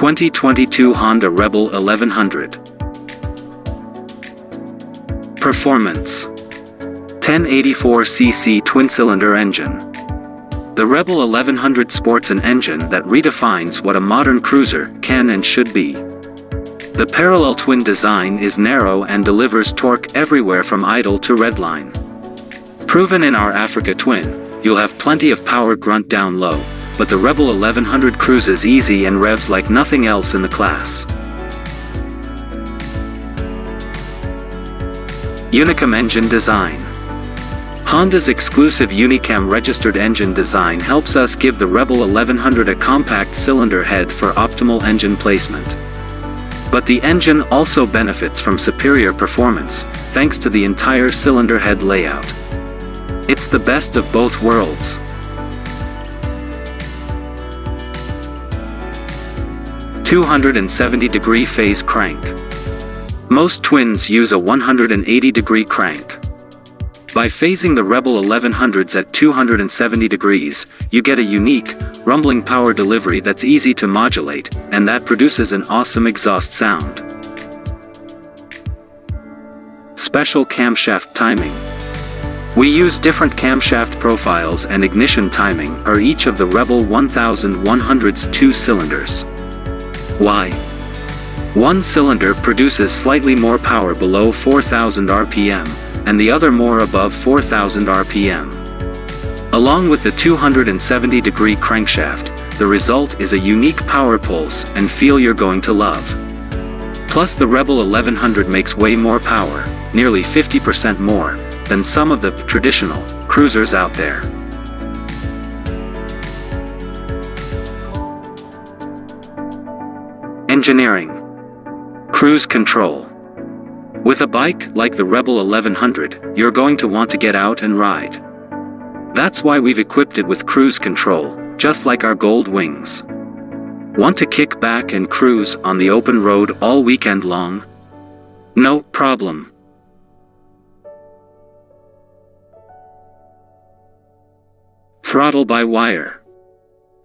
2022 Honda Rebel 1100. Performance: 1084cc twin-cylinder engine. The Rebel 1100 sports an engine that redefines what a modern cruiser can and should be. The parallel twin design is narrow and delivers torque everywhere from idle to redline. Proven in our Africa Twin, you'll have plenty of power grunt down low, but the Rebel 1100 cruises easy and revs like nothing else in the class. Unicam engine design. Honda's exclusive Unicam registered engine design helps us give the Rebel 1100 a compact cylinder head for optimal engine placement. But the engine also benefits from superior performance, thanks to the entire cylinder head layout. It's the best of both worlds. "270-degree phase crank." Most twins use a 180-degree crank. By phasing the Rebel 1100s at 270 degrees, you get a unique, rumbling power delivery that's easy to modulate, and that produces an awesome exhaust sound. Special camshaft timing. We use different camshaft profiles and ignition timing for each of the Rebel 1100's two cylinders. Why? One cylinder produces slightly more power below 4,000 RPM, and the other more above 4,000 RPM. Along with the 270-degree crankshaft, the result is a unique power pulse and feel you're going to love. Plus the Rebel 1100 makes way more power, nearly 50% more, than some of the traditional cruisers out there. Engineering. Cruise control. With a bike like the Rebel 1100, you're going to want to get out and ride. That's why we've equipped it with cruise control, just like our gold wings. Want to kick back and cruise on the open road all weekend long? No problem. Throttle by wire.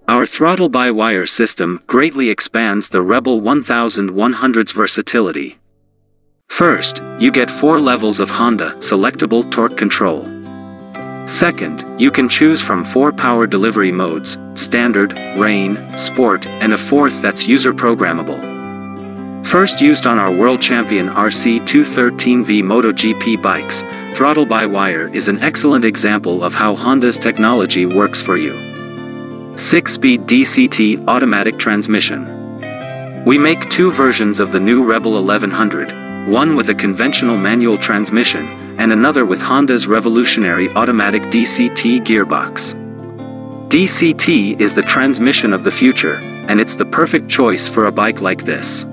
Our throttle-by-wire system greatly expands the Rebel 1100's versatility. First, you get 4 levels of Honda selectable torque control. Second, you can choose from 4 power delivery modes: standard, rain, sport, and a 4th that's user-programmable. First used on our world champion RC213V MotoGP bikes, throttle-by-wire is an excellent example of how Honda's technology works for you. 6-speed DCT automatic transmission. We make 2 versions of the new Rebel 1100, one with a conventional manual transmission, and another with Honda's revolutionary automatic DCT gearbox. DCT is the transmission of the future, and it's the perfect choice for a bike like this.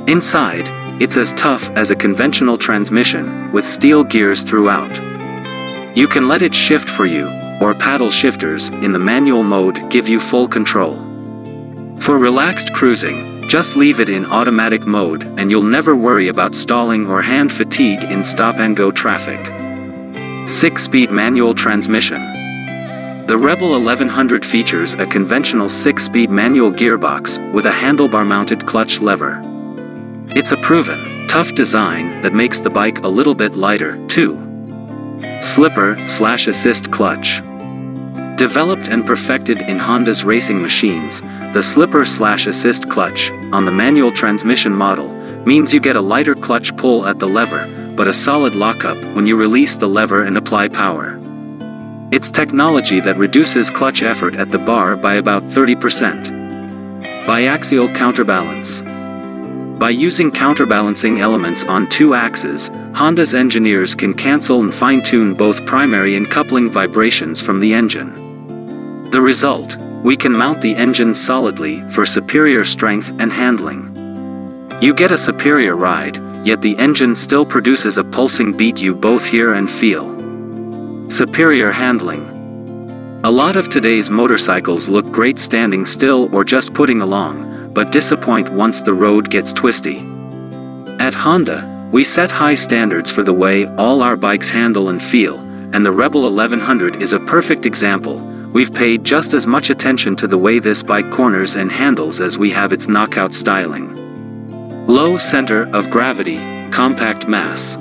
Inside, it's as tough as a conventional transmission, with steel gears throughout. You can let it shift for you, or paddle shifters in the manual mode give you full control. For relaxed cruising, just leave it in automatic mode and you'll never worry about stalling or hand fatigue in stop-and-go traffic. 6-speed manual transmission. The Rebel 1100 features a conventional 6-speed manual gearbox with a handlebar-mounted clutch lever. It's a proven, tough design that makes the bike a little bit lighter, too. Slipper/assist clutch. Developed and perfected in Honda's racing machines, the slipper/assist clutch, on the manual transmission model, means you get a lighter clutch pull at the lever, but a solid lockup when you release the lever and apply power. It's technology that reduces clutch effort at the bar by about 30%. Biaxial counterbalance. By using counterbalancing elements on 2 axes, Honda's engineers can cancel and fine-tune both primary and coupling vibrations from the engine. The result: we can mount the engine solidly for superior strength and handling. You get a superior ride, yet the engine still produces a pulsing beat you both hear and feel. Superior handling. A lot of today's motorcycles look great standing still or just putting along, but disappoint once the road gets twisty. At Honda, we set high standards for the way all our bikes handle and feel, and the Rebel 1100 is a perfect example, we've paid just as much attention to the way this bike corners and handles as we have its knockout styling. Low center of gravity, compact mass.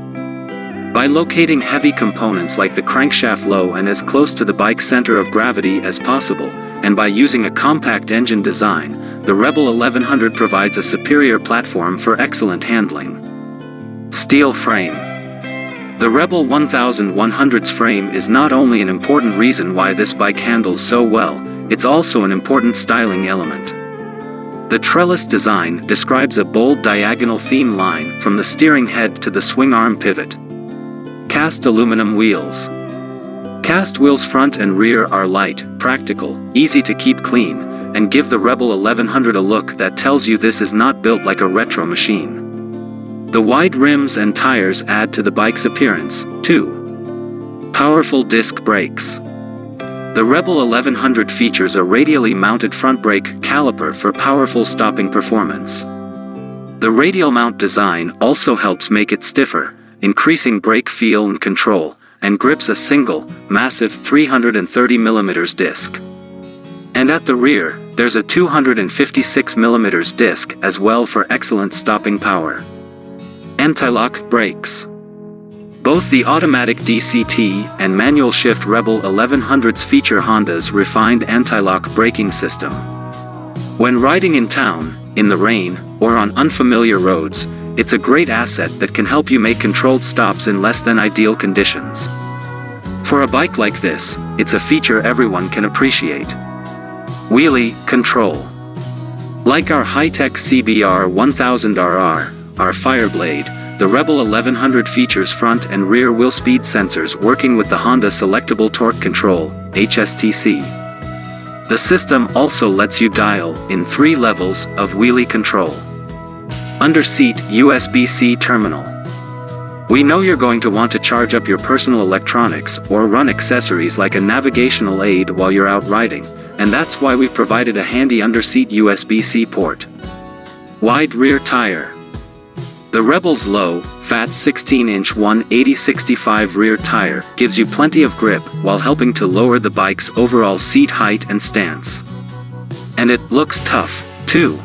By locating heavy components like the crankshaft low and as close to the bike's center of gravity as possible, and by using a compact engine design, the Rebel 1100 provides a superior platform for excellent handling. Steel frame. The Rebel 1100's frame is not only an important reason why this bike handles so well, it's also an important styling element. The trellis design describes a bold diagonal theme line from the steering head to the swing arm pivot. Cast aluminum wheels. Cast wheels front and rear are light, practical, easy to keep clean, and give the Rebel 1100 a look that tells you this is not built like a retro machine. The wide rims and tires add to the bike's appearance, too. Powerful disc brakes. The Rebel 1100 features a radially mounted front brake caliper for powerful stopping performance. The radial mount design also helps make it stiffer, increasing brake feel and control, and grips a single, massive 330mm disc. And at the rear, there's a 256mm disc as well for excellent stopping power. Anti-lock brakes. Both the automatic DCT and manual shift Rebel 1100s feature Honda's refined anti-lock braking system. When riding in town, in the rain, or on unfamiliar roads, it's a great asset that can help you make controlled stops in less than ideal conditions. For a bike like this, it's a feature everyone can appreciate. Wheelie control. Like our high-tech CBR 1000RR, our Fireblade, the Rebel 1100 features front and rear wheel speed sensors working with the Honda Selectable Torque Control, HSTC. The system also lets you dial in 3 levels of wheelie control. Under-seat USB-C terminal. We know you're going to want to charge up your personal electronics or run accessories like a navigational aid while you're out riding, and that's why we've provided a handy under-seat USB-C port. Wide rear tire. The Rebel's low, fat 16-inch 180/65 rear tire gives you plenty of grip while helping to lower the bike's overall seat height and stance. And it looks tough, too.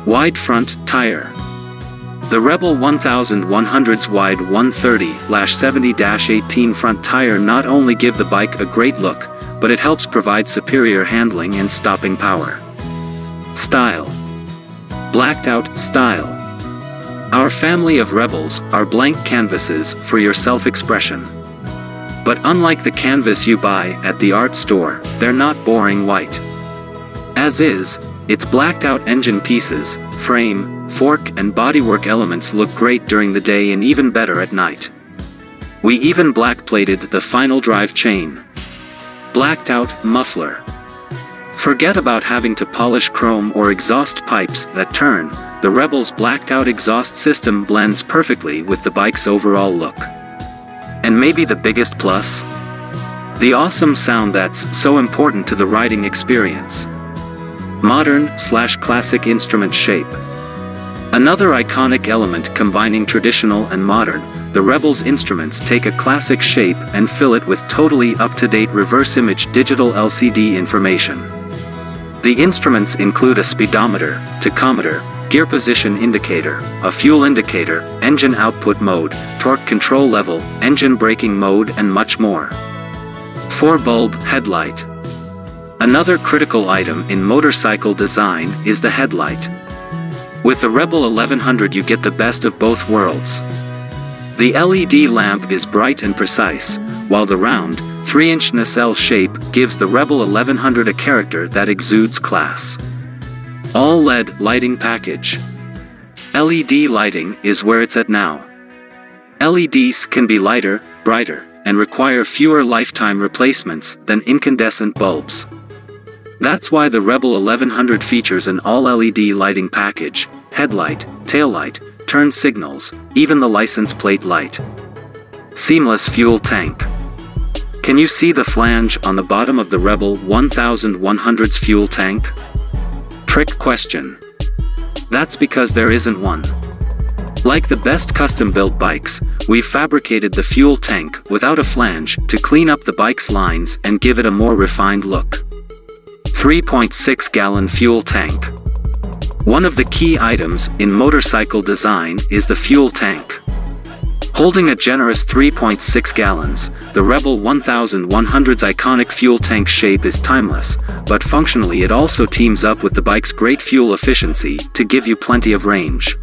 Wide front tire. The Rebel 1100's wide 130/70-18 front tire not only give the bike a great look, but it helps provide superior handling and stopping power. Style. Blacked out style. Our family of Rebels are blank canvases for your self-expression. But unlike the canvas you buy at the art store, they're not boring white. As is, its blacked-out engine pieces, frame, fork and bodywork elements look great during the day and even better at night. We even black-plated the final drive chain. Blacked-out muffler. Forget about having to polish chrome or exhaust pipes that turn. The Rebel's blacked-out exhaust system blends perfectly with the bike's overall look. And maybe the biggest plus? The awesome sound that's so important to the riding experience. Modern/classic instrument shape. Another iconic element combining traditional and modern, the Rebel's instruments take a classic shape and fill it with totally up-to-date reverse image digital LCD information. The instruments include a speedometer, tachometer, gear position indicator, a fuel indicator, engine output mode, torque control level, engine braking mode and much more. 4-bulb headlight. Another critical item in motorcycle design is the headlight. With the Rebel 1100 you get the best of both worlds. The LED lamp is bright and precise, while the round, 3-inch nacelle shape gives the Rebel 1100 a character that exudes class. All LED lighting package. LED lighting is where it's at now. LEDs can be lighter, brighter, and require fewer lifetime replacements than incandescent bulbs. That's why the Rebel 1100 features an all-LED lighting package, headlight, taillight, turn signals, even the license plate light. Seamless fuel tank. Can you see the flange on the bottom of the Rebel 1100's fuel tank? Trick question. That's because there isn't one. Like the best custom-built bikes, we've fabricated the fuel tank without a flange to clean up the bike's lines and give it a more refined look. 3.6-gallon fuel tank. One of the key items in motorcycle design is the fuel tank. Holding a generous 3.6 gallons, the Rebel 1100's iconic fuel tank shape is timeless, but functionally it also teams up with the bike's great fuel efficiency to give you plenty of range.